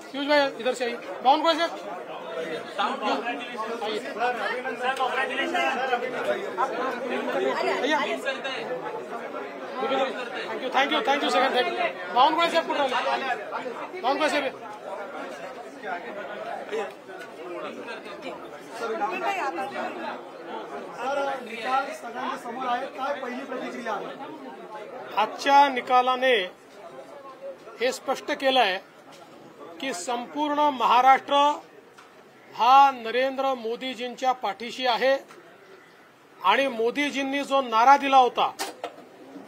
पीयूष भाई इधर से आइए। बाउन को से thank you second thank you. बाउन को से कुठं राहिले बाउन को से निकाल सगळ्यांच्या समोर आहे, काय पहिली प्रतिक्रिया आहे? आजच्या निकालाने हे स्पष्ट केलंय की संपूर्ण महाराष्ट्र हा नरेंद्र मोदीजींच्या पाठीशी आहे आणि मोदीजींनी जो नारा दिला होता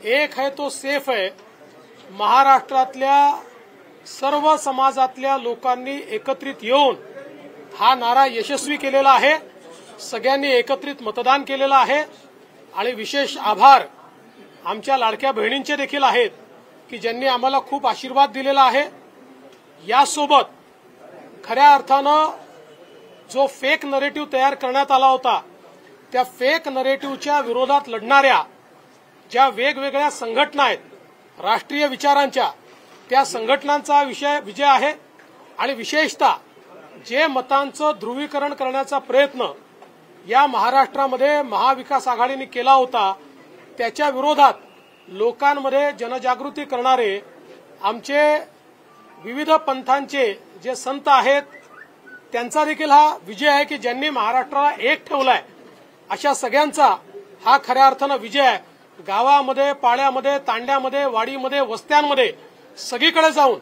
एक है तो सेफ है, महाराष्ट्रातल्या सर्व समाजातल्या लोकांनी एकत्रित येऊन हा नारा यशस्वी केलेला आहे। सगळ्यांनी एकत्रित मतदान केलेलं आहे आणि विशेष आभार आमच्या लाडक्या बहिणींचे देखील आहेत की ज्यांनी आम्हाला खूप आशीर्वाद दिलेला आहे। यासोबत खऱ्या अर्थानं जो फेक नरेटिव्ह तयार करण्यात आला होता त्या फेक नरेटिव्हच्या विरोधात लढणाऱ्या ज्या वेगवेगळ्या संघटना आहेत राष्ट्रीय विचारांच्या त्या संघटनांचा विजय आहे आणि विशेषतः जे मतांचं ध्रुवीकरण करण्याचा प्रयत्न या महाराष्ट्रामध्ये महाविकास आघाडीने केला होता त्याच्या विरोधात लोकांमध्ये जनजागृती करणारे आमचे विविध पंथांचे जे संत आहेत त्यांचा देखील हा विजय आहे की ज्यांनी महाराष्ट्राला एक ठेवलाय। अशा सगळ्यांचा हा खऱ्या अर्थानं विजय आहे। गावामध्ये पाड्यामध्ये तांड्यामध्ये वाडीमध्ये वस्त्यांमध्ये सगळीकडे जाऊन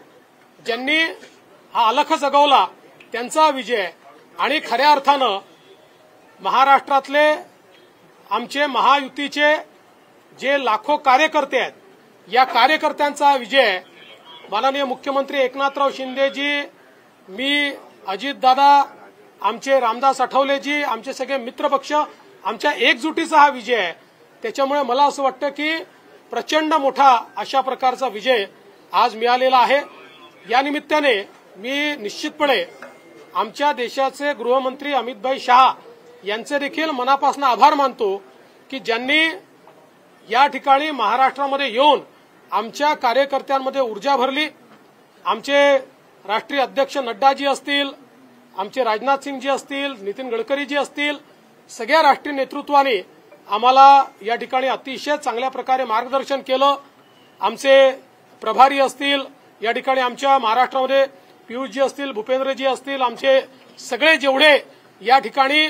ज्यांनी हा अलख जगवला त्यांचा विजय आहे आणि खऱ्या अर्थानं महाराष्ट्रातले आमचे महायुतीचे जे लाखो कार्यकर्ते आहेत या कार्यकर्त्यांचा विजय आहे। माननीय मुख्यमंत्री एकनाथराव शिंदेजी, मी, अजितदादा, आमचे रामदास आठवलेजी, आमचे सगळे मित्रपक्ष, आमच्या एकजुटीचा हा विजय आहे। त्याच्यामुळे मला असं वाटतं की प्रचंड मोठा अशा प्रकारचा विजय आज मिळालेला आहे। या निमित्ताने मी निश्चितपणे आमच्या देशाचे गृहमंत्री अमितभाई शहा यांचे देखील मनापासून आभार मानतो की ज्यांनी या ठिकाणी महाराष्ट्रामध्ये येऊन आमच्या कार्यकर्त्यांमध्ये ऊर्जा भरली। आमचे राष्ट्रीय अध्यक्ष नड्डाजी असतील, आमचे राजनाथ सिंगजी असतील, नितीन गडकरीजी असतील, सगळ्या राष्ट्रीय नेतृत्वाने आम्हाला या ठिकाणी अतिशय चांगल्या प्रकारे मार्गदर्शन केलं। आमचे प्रभारी असतील या ठिकाणी आमच्या महाराष्ट्रामध्ये पीयूषजी असतील, भूपेंद्रजी असतील, आमचे सगळे जेवढे या ठिकाणी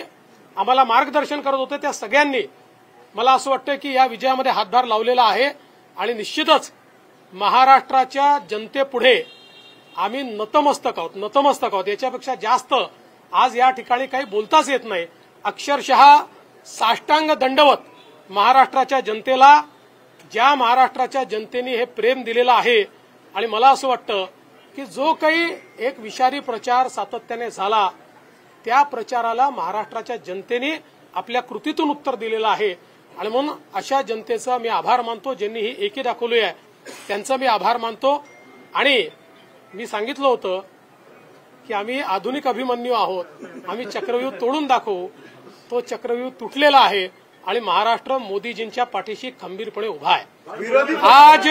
आम्हाला मार्गदर्शन करत होते त्या सगळ्यांनी मला असं वाटतं की या विजयामध्ये हातभार लावलेला आहे आणि निश्चितच महाराष्ट्राच्या जनतेपुढे आम्ही नतमस्तक आहोत। याच्यापेक्षा जास्त आज या ठिकाणी काही बोलताच येत नाही। अक्षरशः साष्टांग दंडवत महाराष्ट्राच्या जनतेला, ज्या महाराष्ट्राच्या जनतेने हे प्रेम दिलेलं आहे। आणि मला असं वाटतं की जो काही एक विषारी प्रचार सातत्याने झाला त्या प्रचाराला महाराष्ट्राच्या जनतेने आपल्या कृतीतून उत्तर दिलेलं आहे आणि म्हणून अशा जनतेचा मी आभार मानतो ज्यांनी ही एकी दाखवली आहे, त्यांचा मी आभार मानतो। आणि मी सांगितलं होतं की आम्ही आधुनिक अभिमन्यू आहोत, आम्ही चक्रव्यूह तोडून दाखवू। तो चक्रव्यूह तुटलेला आहे आणि महाराष्ट्र मोदीजींच्या पाठीशी खंबीरपणे उभा आहे। आज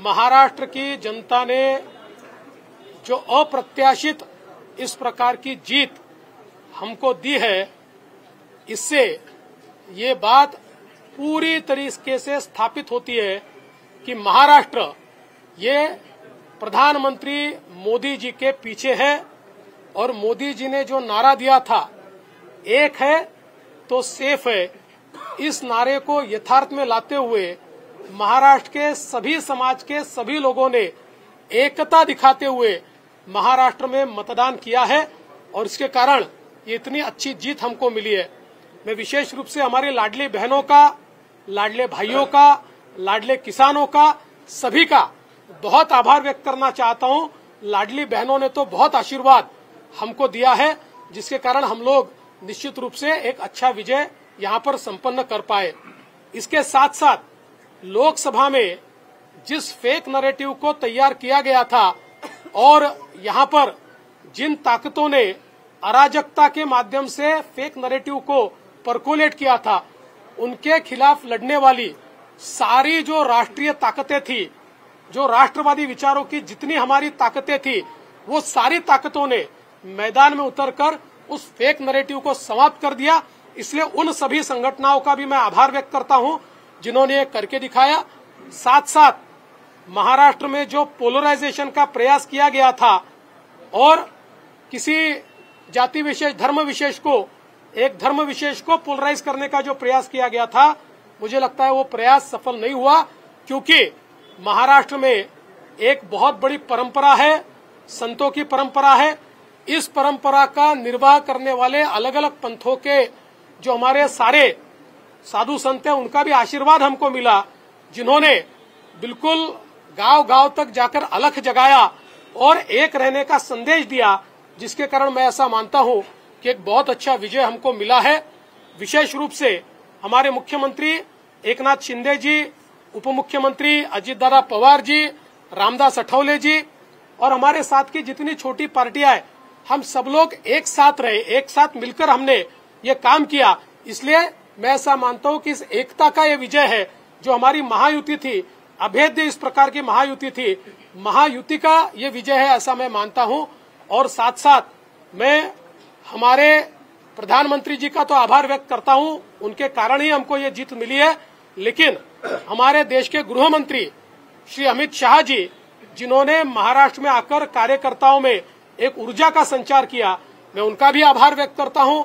महाराष्ट्र की जनता ने जो अप्रत्याशित इस प्रकार की जीत हमको दी है, इससे ये बात पूरी तरीके से स्थापित होती है कि महाराष्ट्र ये प्रधानमंत्री मोदी जी के पीछे है और मोदी जी ने जो नारा दिया था एक है तो सेफ है, इस नारे को यथार्थ में लाते हुए महाराष्ट्र के सभी समाज के सभी लोगों ने एकता दिखाते हुए महाराष्ट्र में मतदान किया है और इसके कारण ये इतनी अच्छी जीत हमको मिली है। मैं विशेष रूप से हमारे लाडली बहनों का, लाडले भाइयों का, लाडले किसानों का, सभी का बहुत आभार व्यक्त करना चाहता हूं। लाडली बहनों ने तो बहुत आशीर्वाद हमको दिया है जिसके कारण हम लोग निश्चित रूप से एक अच्छा विजय यहां पर संपन्न कर पाए। इसके साथ साथ लोकसभा में जिस फेक नैरेटिव को तैयार किया गया था और यहां पर जिन ताकतों ने अराजकता के माध्यम से फेक नैरेटिव को परकोलेट किया था, उनके खिलाफ लड़ने वाली सारी जो राष्ट्रीय ताकतें थी, जो राष्ट्रवादी विचारों की जितनी हमारी ताकतें थी, वो सारी ताकतों ने मैदान में उतरकर उस फेक नैरेटिव को समाप्त कर दिया। इसलिए उन सभी संगठनों का भी मैं आभार व्यक्त करता हूं जिन्होंने ये करके दिखाया। साथ साथ महाराष्ट्र में जो पोलराइजेशन का प्रयास किया गया था और किसी जाति विशेष, धर्म विशेष को, एक धर्म विशेष को पोलराइज करने का जो प्रयास किया गया था, मुझे लगता है वो प्रयास सफल नहीं हुआ, क्योंकि महाराष्ट्र में एक बहुत बड़ी परंपरा है, संतों की परंपरा है। इस परंपरा का निर्वाह करने वाले अलग अलग पंथों के जो हमारे सारे साधु संत हैं, उनका भी आशीर्वाद हमको मिला, जिन्होंने बिल्कुल गांव गांव तक जाकर अलख जगाया और एक रहने का संदेश दिया, जिसके कारण मैं ऐसा मानता हूं कि एक बहुत अच्छा विजय हमको मिला है। विशेष रूप से हमारे मुख्यमंत्री एकनाथ शिंदे जी, उप मुख्यमंत्री अजित दादा पवार जी, रामदास अठवले जी और हमारे साथ की जितनी छोटी पार्टियां हैं, हम सब लोग एक साथ रहे, एक साथ मिलकर हमने ये काम किया। इसलिए मैं ऐसा मानता हूं कि इस एकता का ये विजय है। जो हमारी महायुति थी, अभेद्य इस प्रकार की महायुति थी, महायुति का ये विजय है, ऐसा मैं मानता हूं। और साथ साथ मैं हमारे प्रधानमंत्री जी का तो आभार व्यक्त करता हूं, उनके कारण ही हमको ये जीत मिली है। लेकिन हमारे देश के गृह मंत्री श्री अमित शाह जी, जिन्होंने महाराष्ट्र में आकर कार्यकर्ताओं में एक ऊर्जा का संचार किया, मैं उनका भी आभार व्यक्त करता हूं।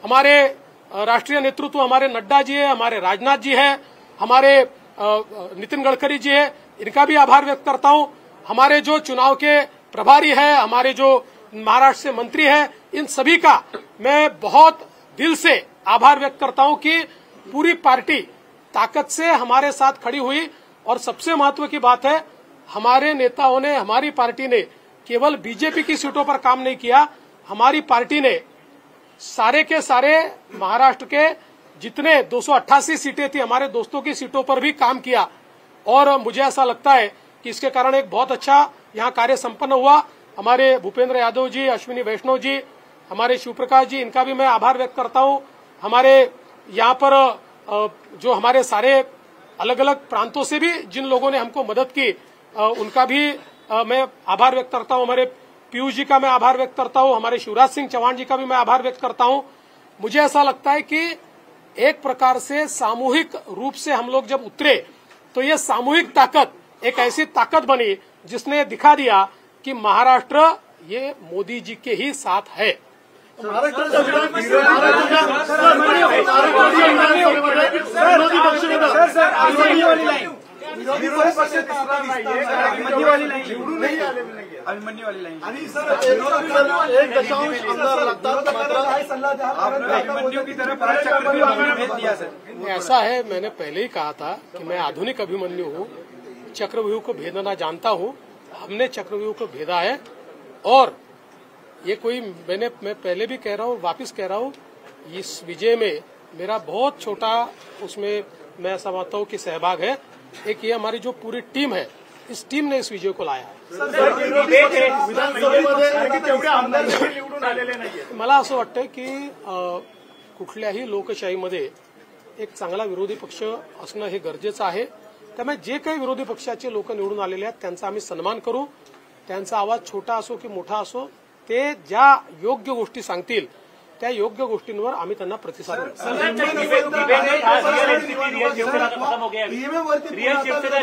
हमारे राष्ट्रीय नेतृत्व, हमारे नड्डा जी है, हमारे राजनाथ जी है, हमारे नितिन गडकरी जी है, इनका भी आभार व्यक्त करता हूं। हमारे जो चुनाव के प्रभारी है, हमारे जो महाराष्ट्र से मंत्री है, इन सभी का मैं बहुत दिल से आभार व्यक्त करता हूं कि पूरी पार्टी ताकत से हमारे साथ खड़ी हुई। और सबसे महत्व की बात है, हमारे नेताओं ने, हमारी पार्टी ने केवल बीजेपी की सीटों पर काम नहीं किया, हमारी पार्टी ने सारे के सारे महाराष्ट्र के जितने 288 सीटें थी, हमारे दोस्तों की सीटों पर भी काम किया। और मुझे ऐसा लगता है कि इसके कारण एक बहुत अच्छा यहाँ कार्य संपन्न हुआ। हमारे भूपेंद्र यादव जी, अश्विनी वैष्णव जी, हमारे शिवप्रकाश जी, इनका भी मैं आभार व्यक्त करता हूँ। हमारे यहाँ पर जो हमारे सारे अलग अलग प्रांतों से भी जिन लोगों ने हमको मदद की, उनका भी मैं आभार व्यक्त करता हूँ। हमारे पीयूष जी का मैं आभार व्यक्त करता हूँ, हमारे शिवराज सिंह चौहान जी का भी मैं आभार व्यक्त करता हूँ। मुझे ऐसा लगता है कि एक प्रकार से सामूहिक रूप से हम लोग जब उतरे, तो ये सामूहिक ताकत एक ऐसी ताकत बनी जिसने दिखा दिया कि महाराष्ट्र ये मोदी जी के ही साथ है। अभिमन्यू वाली लाईन आणि सर 1.1 आमदार लागतात, मात्र काय सल्ला द्या अभिमन्यू की तरफ भेज दिया सर। ऐसा है, मैंने पहले ही कहा था कि मैं आधुनिक अभिमन्यु हूँ, चक्रव्यूह को भेदना जानता हूँ। हमने चक्रव्यूह को भेदा है और ये कोई मैं पहले भी कह रहा हूँ, वापस कह रहा हूँ, इस विजय में मेरा बहुत छोटा उसमें मैं समझता हूँ कि सहभाग है। एक ये हमारी जो पूरी टीम है, इस टीम ने इस विजय को लाया है। मला असं वाटतं की कुठल्याही लोकशाहीमध्ये एक चांगला विरोधी पक्ष असणं हे गरजेचं आहे। त्यामुळे जे काही विरोधी पक्षाचे लोक निवडून आलेले आहेत त्यांचा आम्ही सन्मान करू। त्यांचा आवाज छोटा असो की मोठा असो, ते ज्या योग्य गोष्टी सांगतील त्या योग्य गोष्टींवर आम्ही त्यांना प्रतिसाद देऊ।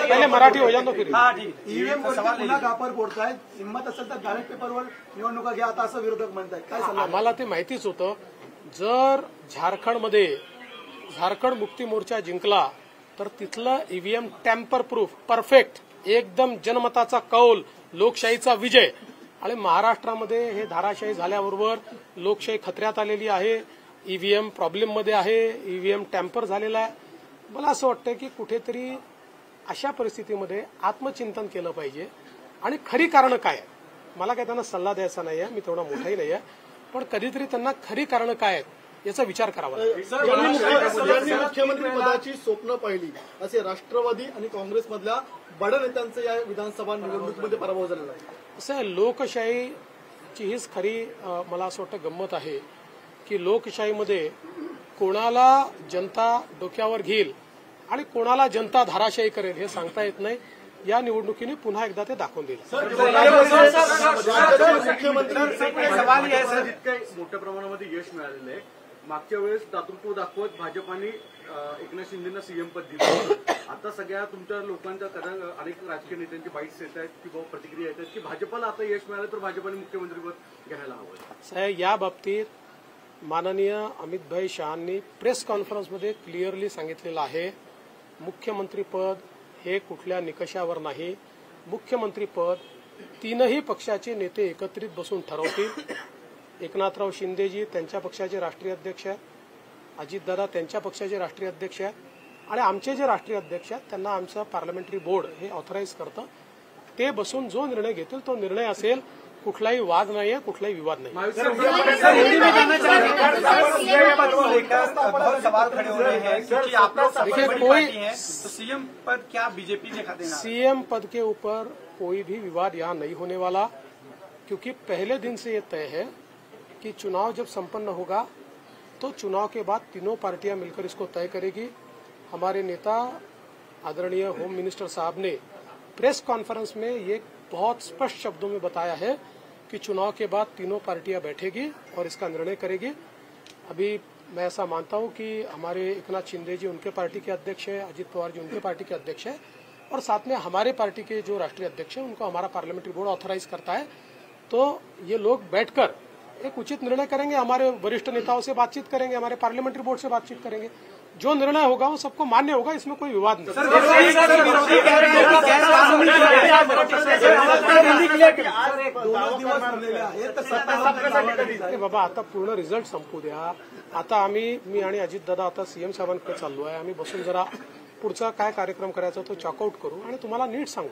पहले मराठी हो जातो फिर ईव्हीएम पर बोलताय, हिंमत असेल तर बॅलेट पेपरवर निवडणुका घ्या, आता असं विरोधक म्हणतायत, काय सल्ला? आम्हाला ते माहितीच होतं, जर झारखंडमध्ये झारखंड मुक्ती मोर्चा जिंकला तर तिथलं ईव्हीएम टॅम्पर प्रूफ, परफेक्ट, एकदम जनमताचा कौल, लोकशाहीचा विजय। आणि महाराष्ट्रामध्ये हे धाराशाही झाल्याबरोबर लोकशाही खतऱ्यात आलेली आहे, ईव्हीएम प्रॉब्लेममध्ये आहे, ईव्हीएम टॅम्पर झालेला आहे। मला असं वाटतं की कुठेतरी अशा परिस्थितीमध्ये आत्मचिंतन केलं पाहिजे आणि खरी कारणं काय आहेत। मला काय त्यांना सल्ला द्यायचा नाही आहे, मी तेवढा मोठाही नाही आहे, पण कधीतरी त्यांना खरी कारणं काय आहेत याचा विचार करावा लागेल। मुख्यमंत्री पदाची स्वप्न पाहिली असे राष्ट्रवादी आणि काँग्रेसमधल्या बड्या नेत्यांचा या विधानसभा निवडणुकीमध्ये पराभव झालेला आहे। असं लोकशाही आजची हीच खरी मला असं वाटतं गंमत आहे की लोकशाहीमध्ये कोणाला जनता डोक्यावर घेईल आणि कोणाला जनता धाराशायी करेल हे सांगता येत नाही. या निवडणुकीने पुन्हा एकदा ते दाखवून दिलं. सवाल आहे सर, जितकं मोठ्या प्रमाणामध्ये यश मिळालेलं आहे, मागच्या वेळेस दातृत्व दाखवत भाजपाने एकनाथ शिंदेना सीएम पद दिलं. आता सगळ्या तुमच्या लोकांच्या अनेक राजकीय नेत्यांची बाईट्स येत आहेत किंवा प्रतिक्रिया येत आहेत की भाजपाला आता यश मिळालं तर भाजपाने मुख्यमंत्रीपद घ्यायला हवं. साहेब, या बाबतीत माननीय अमितभाई शहांनी प्रेस कॉन्फरन्समध्ये क्लिअरली सांगितलेलं आहे, मुख्यमंत्रीपद हे कुठल्या निकषावर नाही. मुख्यमंत्रीपद तीनही पक्षाचे नेते एकत्रित बसून ठरवतील. एकनाथराव शिंदेजी त्यांच्या पक्षाचे राष्ट्रीय अध्यक्ष आहेत, अजितदादा त्यांच्या पक्षाचे राष्ट्रीय अध्यक्ष आहेत आणि आमचे जे राष्ट्रीय अध्यक्ष आहेत त्यांना आमचं पार्लमेंटरी बोर्ड हे ऑथराईज करतं. ते बसून जो निर्णय घेतील तो निर्णय असेल. कुठलाही वाद नाहीये, कुठलाही विवाद नाही. सीएम पद क्या बीजेपी ने खा देना? सीएम पद के ऊपर कोई भी विवाद यहाँ नहीं होने वाला, क्योंकि पहले दिन से ये तय है कि चुनाव जब संपन्न होगा तो चुनाव के बाद तीनों पार्टियां मिलकर इसको तय करेगी. हमारे नेता आदरणीय होम मिनिस्टर साहब ने प्रेस कॉन्फ्रेंस में ये बहुत स्पष्ट शब्दों में बताया है कि चुनाव के बाद तीनों पार्टियां बैठेगी और इसका निर्णय करेगी. अभी मैं ऐसा मानता हूं कि हमारे एकनाथ शिंदे जी उनके पार्टी के अध्यक्ष है, अजित पवार जी उनके पार्टी के अध्यक्ष है और साथ में हमारे पार्टी के जो राष्ट्रीय अध्यक्ष है उनको हमारा पार्लियामेंट्री बोर्ड ऑथराइज करता है. तो ये लोग बैठकर एक उचित निर्णय करेंगे. हमारे वरिष्ठ नेताओं से बातचीत करेंगे, हमारे पार्लियामेंट्री बोर्ड से बातचीत करेंगे. जो निर्णय होगा वो सबको मान्य होगा, इसमें कोई विवाद नहीं. बाबा, आता पूर्ण रिझल्ट संपू द्या. आता मी आणि अजितदादा आता सीएम साहेबांकडे चाललो आहे. आम्ही बसून जरा पुढचा काय कार्यक्रम करायचा तो चॉकआउट करू आणि तुम्हाला नीट सांगू.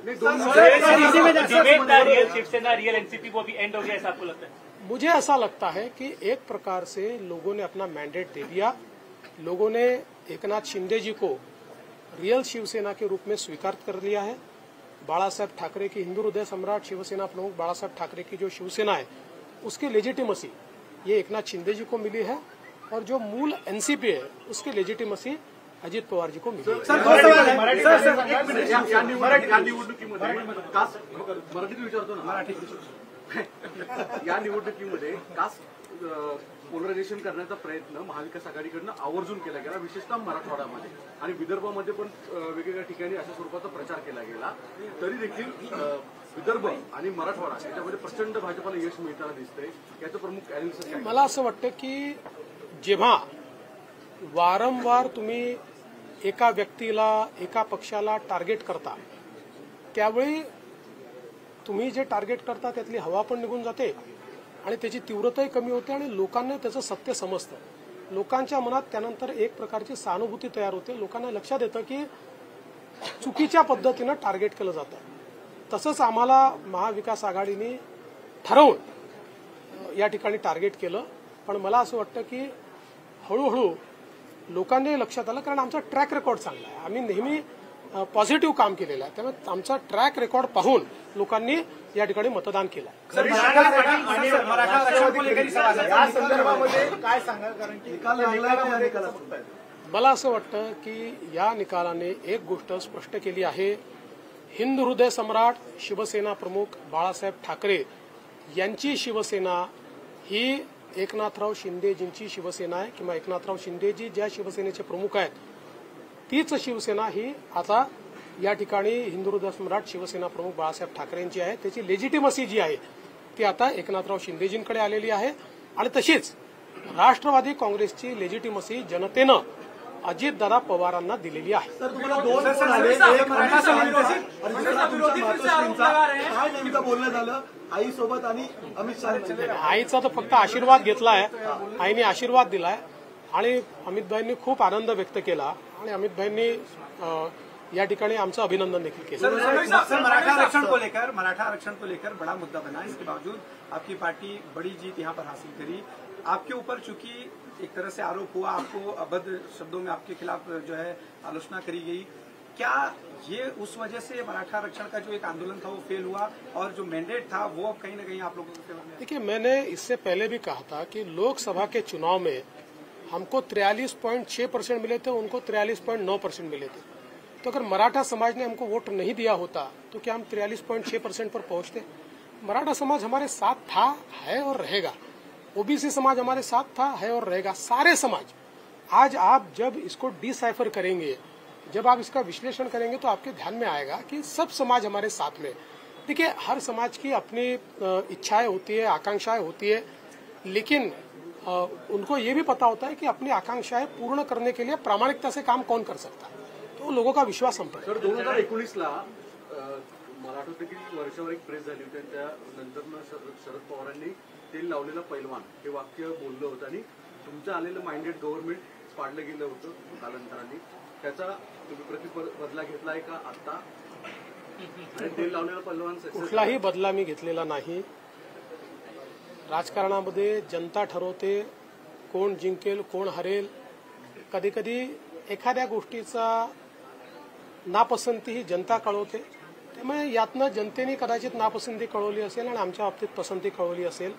मुझे ऐसा लगता है कि एक प्रकार से लोगों ने अपना मैंडेट दे दिया. लोगों ने एकनाथ शिंदे जी को रियल शिवसेना के रूप में स्वीकार कर लिया है. बाला साहेब ठाकरे की हिंदू हृदय सम्राट शिवसेना प्रमुख बाला साहेब ठाकरे की जो शिवसेना है उसकी लेजिटिमसी ये एकनाथ शिंदे जी को मिली है और जो मूल एनसीपी है उसकी लेजिटिमसी अजित पवार जी को मिली है. या निवडणुकीमध्ये कास्ट पोलरायझेशन करण्याचा प्रयत्न महाविकास आघाडीकडनं आवर्जून केला गेला, विशेषतः मराठवाड्यामध्ये आणि विदर्भामध्ये पण वेगवेगळ्या ठिकाणी अशा स्वरूपाचा प्रचार केला गेला. तरी देखील विदर्भ आणि मराठवाडा याच्यामध्ये प्रचंड भाजपाला यश मिळताना दिसतंय. याचं प्रमुख अॅनालिसिस काय? मला असं वाटतं की जेव्हा वारंवार तुम्ही एका व्यक्तीला एका पक्षाला टार्गेट करता त्यावेळी तुम्ही जे टार्गेट करता त्यातली हवा पण निघून जाते आणि त्याची तीव्रताही कमी होते आणि लोकांना त्याचं सत्य समजतं. लोकांच्या मनात त्यानंतर एक प्रकारची सहानुभूती तयार होते. लोकांना लक्षात येतं की चुकीच्या पद्धतीनं टार्गेट केलं जातं. तसंच आम्हाला महाविकास आघाडीने ठरवून या ठिकाणी टार्गेट केलं. पण मला असं वाटतं की हळूहळू लोकांनी लक्षात आलं, कारण आमचा ट्रॅक रेकॉर्ड चांगला आहे. आम्ही नेहमी पॉझिटिव्ह काम केलेलं आहे. त्यामुळे आमचा ट्रॅक रेकॉर्ड पाहून लोकांनी या ठिकाणी मतदान केलं. मला असं वाटतं की या निकालाने एक गोष्ट स्पष्ट केली आहे, हिंदू हृदय सम्राट शिवसेना प्रमुख बाळासाहेब ठाकरे यांची शिवसेना ही एकनाथराव शिंदेजींची शिवसेना आहे किंवा एकनाथराव शिंदेजी ज्या शिवसेनेचे प्रमुख आहेत तीच शिवसेना ही आता या ठिकाणी हिंदू हृदय सम्राट शिवसेना प्रमुख बाळासाहेब ठाकरेंची आहे. त्याची लेजिटिमसी जी आहे ती आता एकनाथराव शिंदेजींकडे आलेली आहे आणि तशीच राष्ट्रवादी काँग्रेसची लेजिटिमसी जनतेनं अजितदादा पवारांना दिलेली आहे. बोलणं झालं आईसोबत आणि अमित शहा. आईचा तर फक्त आशीर्वाद घेतलाय, आईने आशीर्वाद दिलाय आणि अमितभाईंनी खूप आनंद व्यक्त केला आणि अमितभाईंनी या ठिकाणी आमचं अभिनंदन देखील केलं. मराठा आरक्षण को लेकर बड़ा मुद्दा बना, इसके बावजूद आपकी पार्टी बड़ी जीत यहाँ पर हासिल करी. आपके ऊपर चूंकि एक तरह से आरोप हुआ, आपको अभद्र शब्दों में आपके खिलाफ जो है आलोचना करी गई, क्या ये उस वजह से मराठा आरक्षण का जो एक आंदोलन था वो फेल हुआ और जो मैंडेट था वो अब कहीं न कहीं आप लोगों को फेवर में? देखिए, मैंने इससे पहले भी कहा था कि लोकसभा के चुनाव में हमको 43.6% मिले थे, उनको 43.9% मिले थे। तो अगर मराठा समाज ने हमको वोट नहीं दिया होता तो क्या हम 43.6% पर पहुंचते? मराठा समाज हमारे साथ था, है और रहेगा। ओबीसी समाज हमारे साथ था, है और रहेगा। सारे समाज। आज आप जब इसको डिसाइफर करेंगे, जब आप इसका विश्लेषण करेंगे तो आपके ध्यान में आएगा कि सब समाज हमारे साथ में। देखिए, हर समाज की अपनी इच्छाएं होती है, आकांक्षाएं होती है, लेकिन उनको ये भी पता होता है कि अपनी आकांक्षाएं पूर्ण करने के लिए प्रामाणिकता से काम कौन कर सकता है। तो लोगों का विश्वास हम पर। सर, 2019ला मराठा देखील वर्षावर एक प्रेस झाली होती, त्यानंतर शरद पवारांनी तेल लावलेला पैलवान हे वाक्य बोललं होतं आणि तुमचं आलेलं माइंडेड गव्हर्नमेंट पाडलं गेलं होतं कालांतराने. त्याचा तुम्ही बदला घेतलाय का आता? आणि तेल लावलेला पैलवान कुठलाही बदला मी घेतलेला नाही. राजकारणामध्ये जनता ठरवते कोण जिंकेल, कोण हरेल. कधी कधी एखाद्या गोष्टीचा नापसंती ही जनता कळवते. त्यामुळे यातनं जनतेने कदाचित नापसंती कळवली असेल आणि आमच्या बाबतीत पसंती कळवली असेल.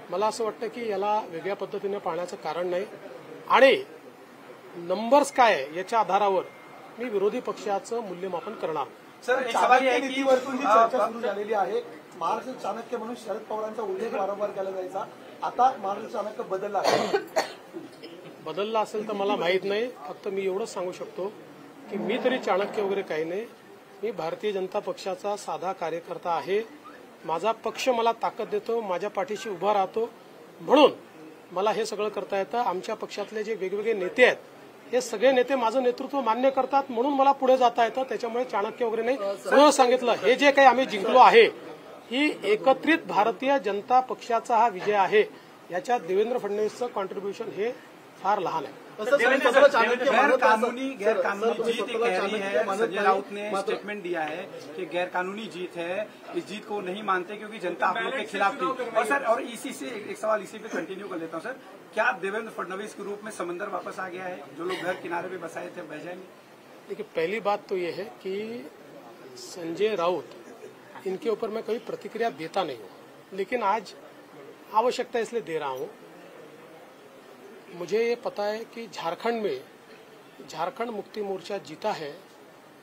मला असं वाटतं की याला वेगळ्या पद्धतीने पाहण्याचं कारण नाही. आणि नंबर्स काय आहे याच्या आधारावर मी विरोधी पक्षाचं मूल्यमापन करणार. सर, एक सवाल आहे की नीतीवरतून जी चर्चा सुरू झालेली आहे, महाराष्ट्र चाणक्य म्हणून शरद पवारांचा उल्लेख वारंवार केला जायचा, आता महाराष्ट्र चाणक्य बदलला बदलला असेल तर मला माहीत नाही. फक्त मी एवढंच सांगू शकतो की मी तरी चाणक्य वगैरे काही नाही. मी भारतीय जनता पक्षाचा साधा कार्यकर्ता आहे. माझा पक्ष मला ताकद देतो, माझ्या पाठीशी उभा राहतो, म्हणून मला हे सगळं करता येतं. आमच्या पक्षातले जे वेगवेगळे नेते आहेत हे सगळे नेते माझं नेतृत्व मान्य करतात, म्हणून मला पुढे जाता येतं. त्याच्यामुळे चाणक्य वगैरे नाही. म्हणून सांगितलं, हे जे काही आम्ही जिंकलो आहे ही एकत्रित भारतीय जनता पक्षाचा हा विजय आहे. याच्यात देवेंद्र फडणवीसचं कॉन्ट्रीब्युशन हे फार लहान आहे. गैरकानूनी जीत कह रही है. संजय राउत ने स्टेटमेंट दिया है कि गैरकानूनी जीत है, इस जीत को नहीं मानते क्योंकि जनता आप लोग के खिलाफ थी. और सर, और इसी से एक सवाल इसी पे कंटिन्यू कर लेता हूँ सर, क्या देवेंद्र फडणवीस के रूप में समंदर वापस आ गया है? जो लोग घर किनारे पे बसाए थे बह जाएंगे? देखिए, पहली बात तो ये है कि संजय राउत, इनके ऊपर मैं कभी प्रतिक्रिया देता नहीं हूँ, लेकिन आज आवश्यकता इसलिए दे रहा हूँ. मुझे ये पता है कि झारखंड मुक्ति मोर्चा जीता है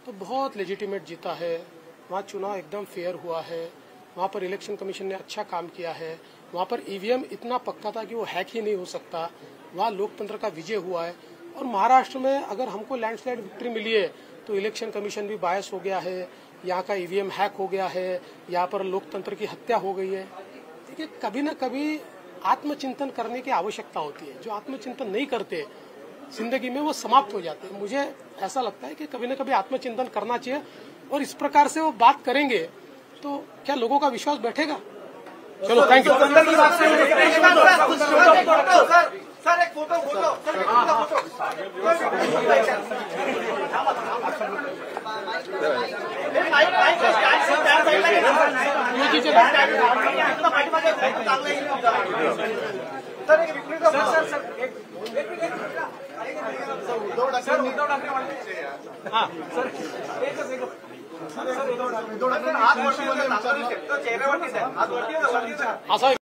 तो बहुत लेजिटिमेट जीता है. वहाँ चुनाव एकदम फेयर हुआ है. वहाँ पर इलेक्शन कमीशन ने अच्छा काम किया है. वहाँ पर ईवीएम इतना पक्का था कि वो हैक ही नहीं हो सकता. वहाँ लोकतंत्र का विजय हुआ है. और महाराष्ट्र में अगर हमको लैंडस्लाइड विक्ट्री मिली है तो इलेक्शन कमीशन भी बायस हो गया है, यहाँ का ईवीएम हैक हो गया है, यहाँ पर लोकतंत्र की हत्या हो गई है. देखिए, कभी न कभी आत्मचिंतन करने की आवश्यकता होती है. जो आत्मचिंतन नहीं करते जिंदगी में वो समाप्त हो जाते हैं. मुझे ऐसा लगता है कि कभी न कभी आत्मचिंतन करना चाहिए, और इस प्रकार से वो बात करेंगे तो क्या लोगों का विश्वास बैठेगा? चलो, थैंक यू. सर, एक फोटो असं